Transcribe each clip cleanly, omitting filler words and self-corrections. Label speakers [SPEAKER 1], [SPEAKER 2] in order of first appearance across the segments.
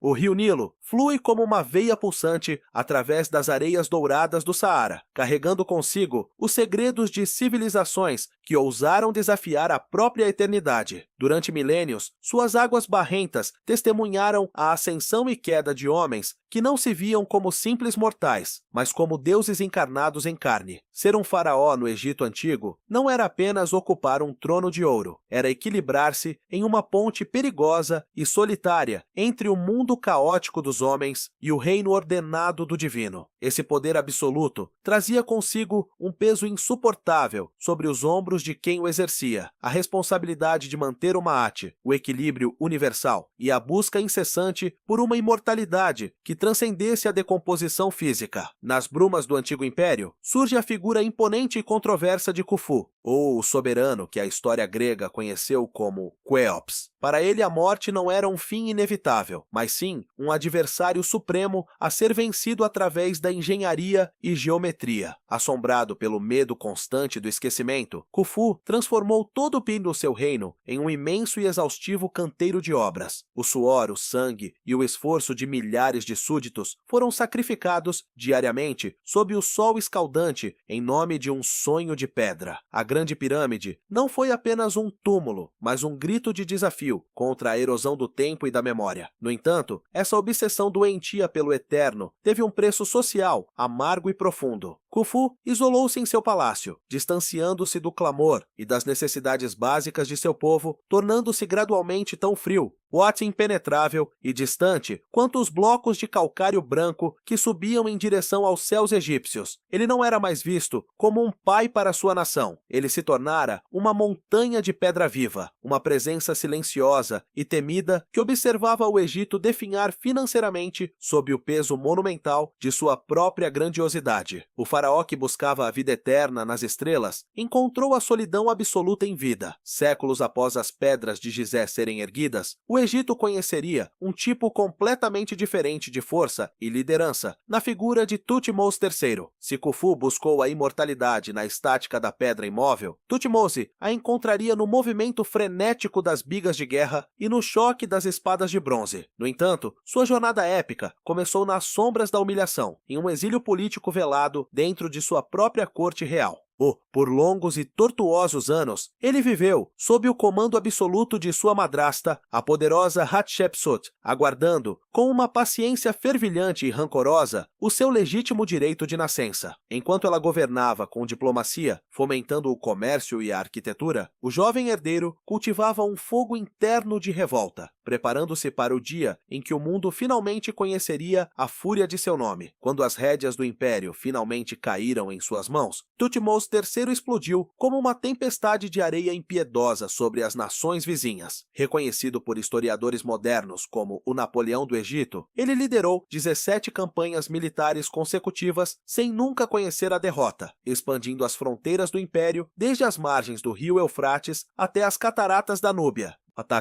[SPEAKER 1] O rio Nilo flui como uma veia pulsante através das areias douradas do Saara, carregando consigo os segredos de civilizações que ousaram desafiar a própria eternidade. Durante milênios, suas águas barrentas testemunharam a ascensão e queda de homens que não se viam como simples mortais, mas como deuses encarnados em carne. Ser um faraó no Egito Antigo não era apenas ocupar um trono de ouro, era equilibrar-se em uma ponte perigosa e solitária entre o mundo caótico dos homens e o reino ordenado do divino. Esse poder absoluto trazia consigo um peso insuportável sobre os ombros de quem o exercia, a responsabilidade de manter o Ma'at, o equilíbrio universal, e a busca incessante por uma imortalidade que transcendesse a decomposição física. Nas brumas do Antigo Império, surge a figura imponente e controversa de Khufu, ou o soberano que a história grega conheceu como Quéops. Para ele, a morte não era um fim inevitável, mas sim um adversário supremo a ser vencido através da engenharia e geometria. Assombrado pelo medo constante do esquecimento, Khufu transformou todo o PIN do seu reino em um imenso e exaustivo canteiro de obras. O suor, o sangue e o esforço de milhares de súditos foram sacrificados diariamente sob o sol escaldante em nome de um sonho de pedra. A Grande Pirâmide não foi apenas um túmulo, mas um grito de desafio contra a erosão do tempo e da memória. No entanto, essa obsessão doentia pelo eterno teve um preço social amargo e profundo. Khufu isolou-se em seu palácio, distanciando-se do clamor e das necessidades básicas de seu povo, tornando-se gradualmente tão frio, quase impenetrável e distante quanto os blocos de calcário branco que subiam em direção aos céus egípcios. Ele não era mais visto como um pai para sua nação. Ele se tornara uma montanha de pedra viva, uma presença silenciosa e temida que observava o Egito definhar financeiramente sob o peso monumental de sua própria grandiosidade. O faraó que buscava a vida eterna nas estrelas encontrou a solidão absoluta em vida. Séculos após as pedras de Gizé serem erguidas, o Egito conheceria um tipo completamente diferente de força e liderança na figura de Thutmose III. Se Khufu buscou a imortalidade na estática da pedra imóvel, Thutmose a encontraria no movimento frenético das bigas de guerra e no choque das espadas de bronze. No entanto, sua jornada épica começou nas sombras da humilhação, em um exílio político velado dentro de sua própria corte real. Por longos e tortuosos anos, ele viveu sob o comando absoluto de sua madrasta, a poderosa Hatshepsut, aguardando, com uma paciência fervilhante e rancorosa, o seu legítimo direito de nascença. Enquanto ela governava com diplomacia, fomentando o comércio e a arquitetura, o jovem herdeiro cultivava um fogo interno de revolta, preparando-se para o dia em que o mundo finalmente conheceria a fúria de seu nome. Quando as rédeas do império finalmente caíram em suas mãos, Thutmose III explodiu como uma tempestade de areia impiedosa sobre as nações vizinhas. Reconhecido por historiadores modernos como o Napoleão do Egito, ele liderou 17 campanhas militares consecutivas sem nunca conhecer a derrota, expandindo as fronteiras do império desde as margens do rio Eufrates até as cataratas da Núbia.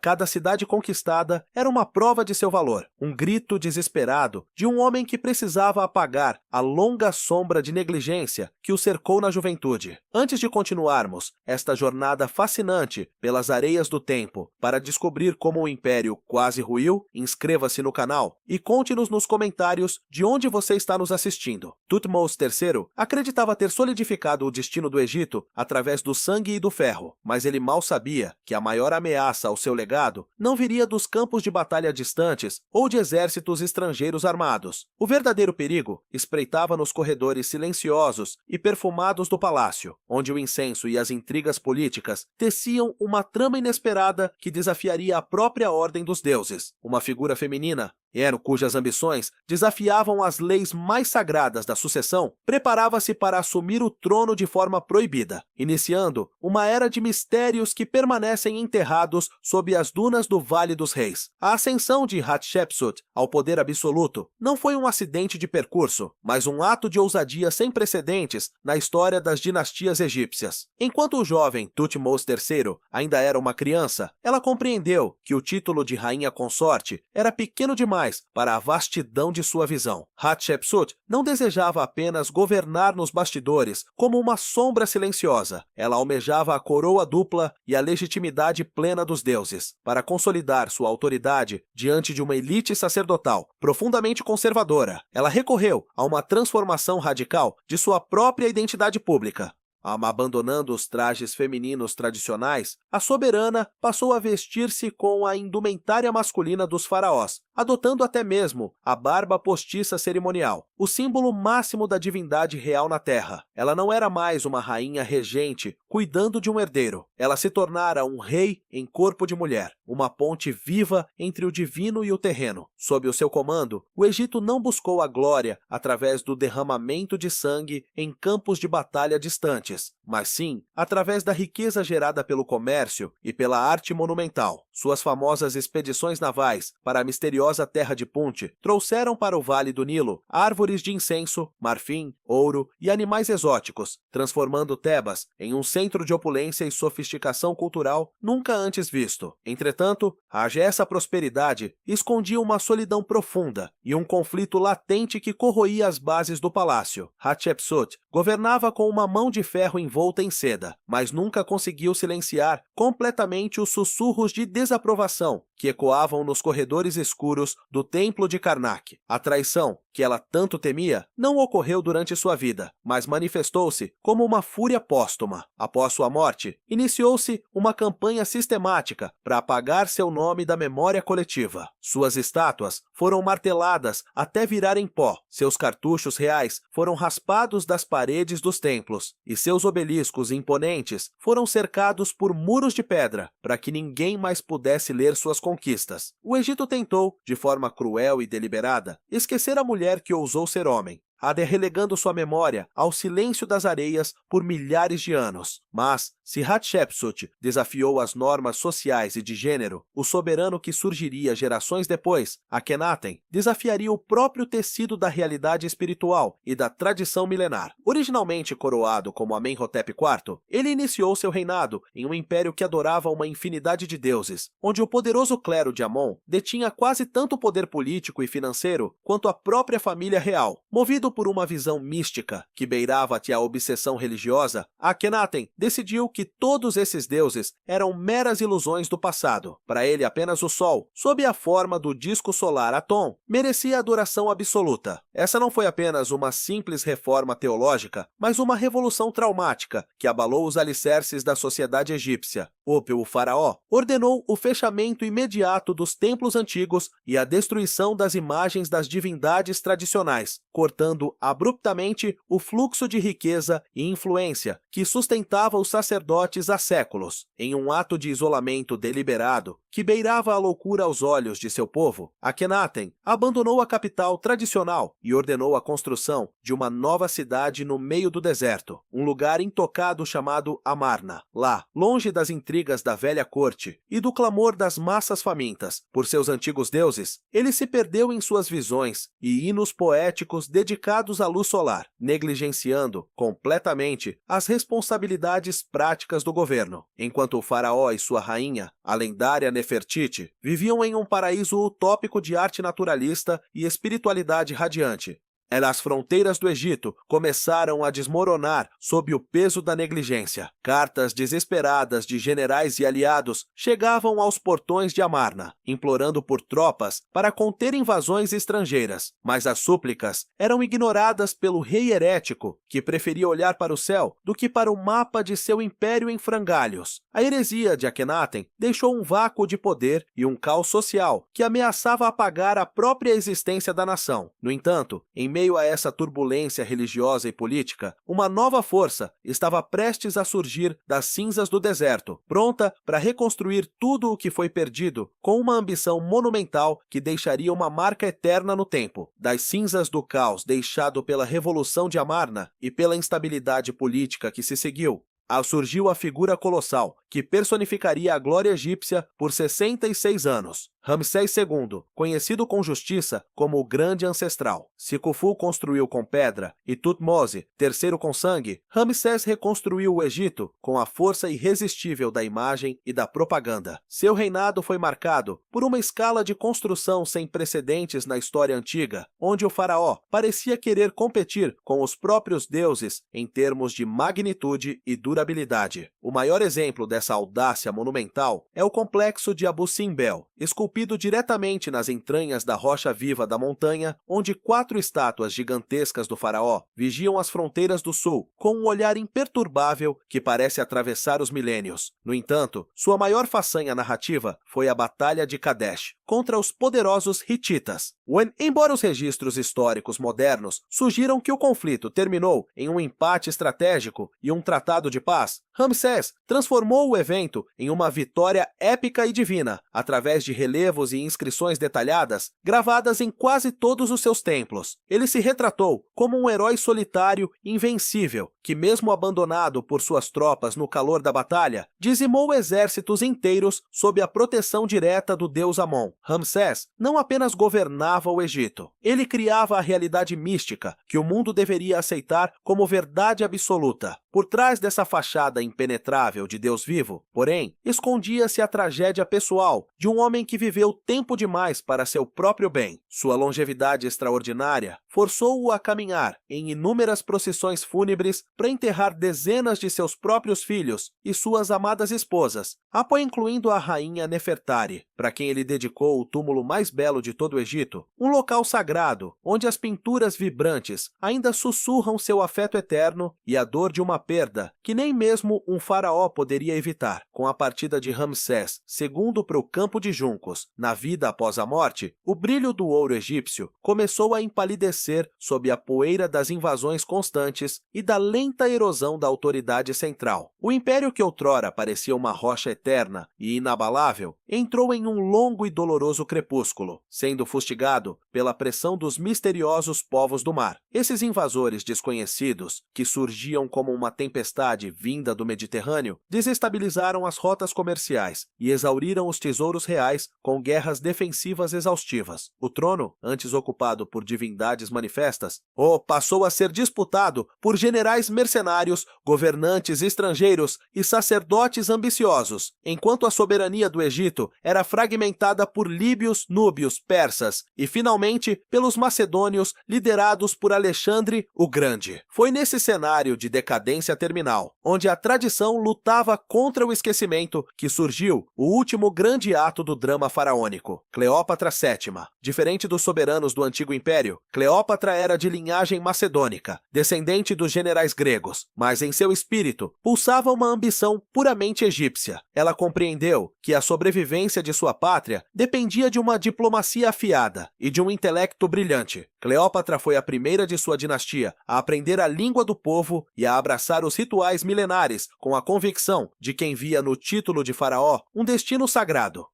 [SPEAKER 1] Cada cidade conquistada era uma prova de seu valor, um grito desesperado de um homem que precisava apagar a longa sombra de negligência que o cercou na juventude. Antes de continuarmos esta jornada fascinante pelas areias do tempo para descobrir como o Império quase ruiu, inscreva-se no canal e conte-nos nos comentários de onde você está nos assistindo. Thutmose III acreditava ter solidificado o destino do Egito através do sangue e do ferro, mas ele mal sabia que a maior ameaça ao seu legado não viria dos campos de batalha distantes ou de exércitos estrangeiros armados. O verdadeiro perigo espreitava nos corredores silenciosos e perfumados do palácio, onde o incenso e as intrigas políticas teciam uma trama inesperada que desafiaria a própria ordem dos deuses. Uma figura feminina, cujas ambições desafiavam as leis mais sagradas da sucessão, preparava-se para assumir o trono de forma proibida, iniciando uma era de mistérios que permanecem enterrados sob as dunas do Vale dos Reis. A ascensão de Hatshepsut ao poder absoluto não foi um acidente de percurso, mas um ato de ousadia sem precedentes na história das dinastias egípcias. Enquanto o jovem Thutmose III ainda era uma criança, ela compreendeu que o título de rainha consorte era pequeno demais demais para a vastidão de sua visão. Hatshepsut não desejava apenas governar nos bastidores como uma sombra silenciosa. Ela almejava a coroa dupla e a legitimidade plena dos deuses, para consolidar sua autoridade diante de uma elite sacerdotal profundamente conservadora. Ela recorreu a uma transformação radical de sua própria identidade pública. Abandonando os trajes femininos tradicionais, a soberana passou a vestir-se com a indumentária masculina dos faraós, adotando até mesmo a barba postiça cerimonial, o símbolo máximo da divindade real na Terra. Ela não era mais uma rainha regente cuidando de um herdeiro. Ela se tornara um rei em corpo de mulher, uma ponte viva entre o divino e o terreno. Sob o seu comando, o Egito não buscou a glória através do derramamento de sangue em campos de batalha distantes, mas sim através da riqueza gerada pelo comércio e pela arte monumental. Suas famosas expedições navais para a misteriosa terra de Punt trouxeram para o Vale do Nilo árvores de incenso, marfim, ouro e animais exóticos, transformando Tebas em um centro de opulência e sofisticação cultural nunca antes visto. Entretanto, essa prosperidade escondia uma solidão profunda e um conflito latente que corroía as bases do palácio. Hatshepsut governava com uma mão de ferro envolta em seda, mas nunca conseguiu silenciar completamente os sussurros de desaprovação que ecoavam nos corredores escuros do templo de Karnak. A traição, que ela tanto temia, não ocorreu durante sua vida, mas manifestou-se como uma fúria póstuma. Após sua morte, iniciou-se uma campanha sistemática para apagar seu nome da memória coletiva. Suas estátuas foram marteladas até virarem pó, seus cartuchos reais foram raspados das paredes dos templos, e seus obeliscos imponentes foram cercados por muros de pedra, para que ninguém mais pudesse ler suas conquistas. O Egito tentou, de forma cruel e deliberada, esquecer a mulher que ousou ser homem, relegando sua memória ao silêncio das areias por milhares de anos. Mas, se Hatshepsut desafiou as normas sociais e de gênero, o soberano que surgiria gerações depois, Akhenaten, desafiaria o próprio tecido da realidade espiritual e da tradição milenar. Originalmente coroado como Amenhotep IV, ele iniciou seu reinado em um império que adorava uma infinidade de deuses, onde o poderoso clero de Amon detinha quase tanto poder político e financeiro quanto a própria família real. Movido por uma visão mística que beirava até a obsessão religiosa, Akhenaten decidiu que todos esses deuses eram meras ilusões do passado. Para ele, apenas o Sol, sob a forma do disco solar Aton, merecia adoração absoluta. Essa não foi apenas uma simples reforma teológica, mas uma revolução traumática que abalou os alicerces da sociedade egípcia. O faraó ordenou o fechamento imediato dos templos antigos e a destruição das imagens das divindades tradicionais, cortando abruptamente o fluxo de riqueza e influência que sustentava os sacerdotes há séculos. Em um ato de isolamento deliberado, que beirava a loucura aos olhos de seu povo, Akhenaten abandonou a capital tradicional e ordenou a construção de uma nova cidade no meio do deserto, um lugar intocado chamado Amarna. Lá, longe das intrigas da velha corte e do clamor das massas famintas por seus antigos deuses, ele se perdeu em suas visões e hinos poéticos dedicados à luz solar, negligenciando completamente as responsabilidades práticas do governo, enquanto o faraó e sua rainha, a lendária Nefertiti, viviam em um paraíso utópico de arte naturalista e espiritualidade radiante. As fronteiras do Egito começaram a desmoronar sob o peso da negligência. Cartas desesperadas de generais e aliados chegavam aos portões de Amarna, implorando por tropas para conter invasões estrangeiras, mas as súplicas eram ignoradas pelo rei herético, que preferia olhar para o céu do que para o mapa de seu império em frangalhos. A heresia de Akhenaten deixou um vácuo de poder e um caos social que ameaçava apagar a própria existência da nação. No entanto, em meio a essa turbulência religiosa e política, uma nova força estava prestes a surgir das cinzas do deserto, pronta para reconstruir tudo o que foi perdido, com uma ambição monumental que deixaria uma marca eterna no tempo. Das cinzas do caos deixado pela Revolução de Amarna e pela instabilidade política que se seguiu, surgiu a figura colossal, que personificaria a glória egípcia por 66 anos. Ramsés II, conhecido com justiça como o Grande Ancestral. Se Khufu construiu com pedra e Thutmose, terceiro com sangue, Ramsés reconstruiu o Egito com a força irresistível da imagem e da propaganda. Seu reinado foi marcado por uma escala de construção sem precedentes na história antiga, onde o faraó parecia querer competir com os próprios deuses em termos de magnitude e durabilidade. O maior exemplo dessa audácia monumental é o complexo de Abu Simbel, esculpido diretamente nas entranhas da rocha viva da montanha, onde 4 estátuas gigantescas do faraó vigiam as fronteiras do sul, com um olhar imperturbável que parece atravessar os milênios. No entanto, sua maior façanha narrativa foi a Batalha de Kadesh, contra os poderosos hititas. Embora os registros históricos modernos sugiram que o conflito terminou em um empate estratégico e um tratado de paz, Ramsés transformou o evento em uma vitória épica e divina, através de relevos e inscrições detalhadas gravadas em quase todos os seus templos. Ele se retratou como um herói solitário invencível, que mesmo abandonado por suas tropas no calor da batalha, dizimou exércitos inteiros sob a proteção direta do deus Amon. Ramsés não apenas governava o Egito, ele criava a realidade mística que o mundo deveria aceitar como verdade absoluta. Por trás dessa fachada impenetrável de Deus vivo, porém, escondia-se a tragédia pessoal de um homem que viveu tempo demais para seu próprio bem. Sua longevidade extraordinária forçou-o a caminhar em inúmeras procissões fúnebres para enterrar dezenas de seus próprios filhos e suas amadas esposas, incluindo a rainha Nefertari, para quem ele dedicou o túmulo mais belo de todo o Egito, um local sagrado onde as pinturas vibrantes ainda sussurram seu afeto eterno e a dor de uma perda que nem mesmo um faraó poderia evitar. Com a partida de Ramsés II para o campo de juncos, na vida após a morte, o brilho do ouro egípcio começou a empalidecer sob a poeira das invasões constantes e da lenta erosão da autoridade central. O império que outrora parecia uma rocha eterna e inabalável, entrou em um longo e doloroso crepúsculo, sendo fustigado pela pressão dos misteriosos povos do mar. Esses invasores desconhecidos, que surgiam como uma tempestade vinda do Mediterrâneo, desestabilizaram as rotas comerciais e exauriram os tesouros reais com guerras defensivas exaustivas. O trono, antes ocupado por divindades manifestas, passou a ser disputado por generais mercenários, governantes estrangeiros e sacerdotes ambiciosos, enquanto a soberania do Egito era fragmentada por líbios, núbios, persas e, finalmente, pelos macedônios liderados por Alexandre o Grande. Foi nesse cenário de decadência terminal, onde a tradição lutava contra o esquecimento, que surgiu o último grande ato do drama faraônico, Cleópatra VII. Diferente dos soberanos do Antigo Império, Cleópatra era de linhagem macedônica, descendente dos generais gregos, mas em seu espírito pulsava uma ambição puramente egípcia. Ela compreendeu que a sobrevivência de sua pátria dependia de uma diplomacia afiada e de um intelecto brilhante. Cleópatra foi a primeira de sua dinastia a aprender a língua do povo e a abraçar os rituais milenares com a convicção de quem via no título de faraó um destino sagrado.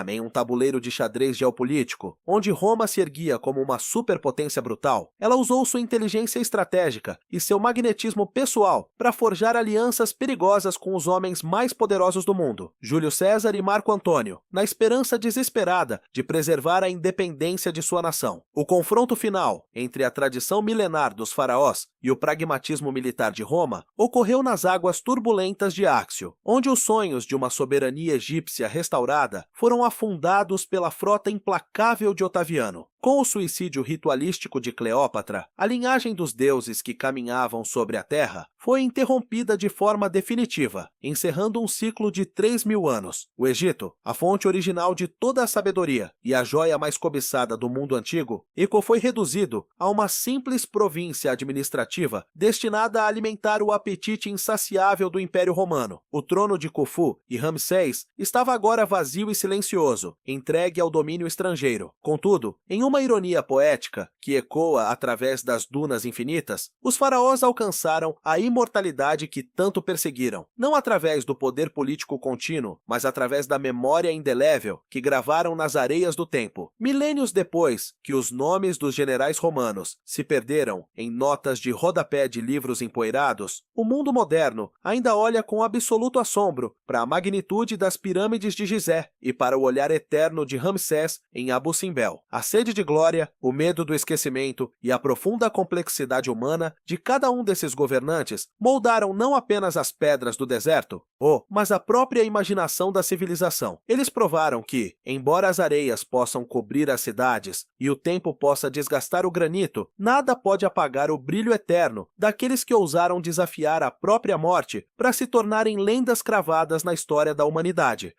[SPEAKER 1] Em um tabuleiro de xadrez geopolítico, onde Roma se erguia como uma superpotência brutal, ela usou sua inteligência estratégica e seu magnetismo pessoal para forjar alianças perigosas com os homens mais poderosos do mundo, Júlio César e Marco Antônio, na esperança desesperada de preservar a independência de sua nação. O confronto final entre a tradição milenar dos faraós e o pragmatismo militar de Roma ocorreu nas águas turbulentas de Áxio, onde os sonhos de uma soberania egípcia restaurada foram afundados pela frota implacável de Otaviano. Com o suicídio ritualístico de Cleópatra, a linhagem dos deuses que caminhavam sobre a terra foi interrompida de forma definitiva, encerrando um ciclo de 3.000 anos. O Egito, a fonte original de toda a sabedoria e a joia mais cobiçada do mundo antigo, foi reduzido a uma simples província administrativa destinada a alimentar o apetite insaciável do Império Romano. O trono de Khufu e Ramsés estava agora vazio e silencioso, entregue ao domínio estrangeiro. Contudo, em uma ironia poética que ecoa através das dunas infinitas, os faraós alcançaram a imortalidade que tanto perseguiram, não através do poder político contínuo, mas através da memória indelével que gravaram nas areias do tempo. Milênios depois que os nomes dos generais romanos se perderam em notas de rodapé de livros empoeirados, o mundo moderno ainda olha com absoluto assombro para a magnitude das pirâmides de Gizé e para o olhar eterno de Ramsés em Abu Simbel. A sede de glória, o medo do esquecimento e a profunda complexidade humana de cada um desses governantes moldaram não apenas as pedras do deserto, mas a própria imaginação da civilização. Eles provaram que, embora as areias possam cobrir as cidades e o tempo possa desgastar o granito, nada pode apagar o brilho eterno daqueles que ousaram desafiar a própria morte para se tornarem lendas cravadas na história da humanidade.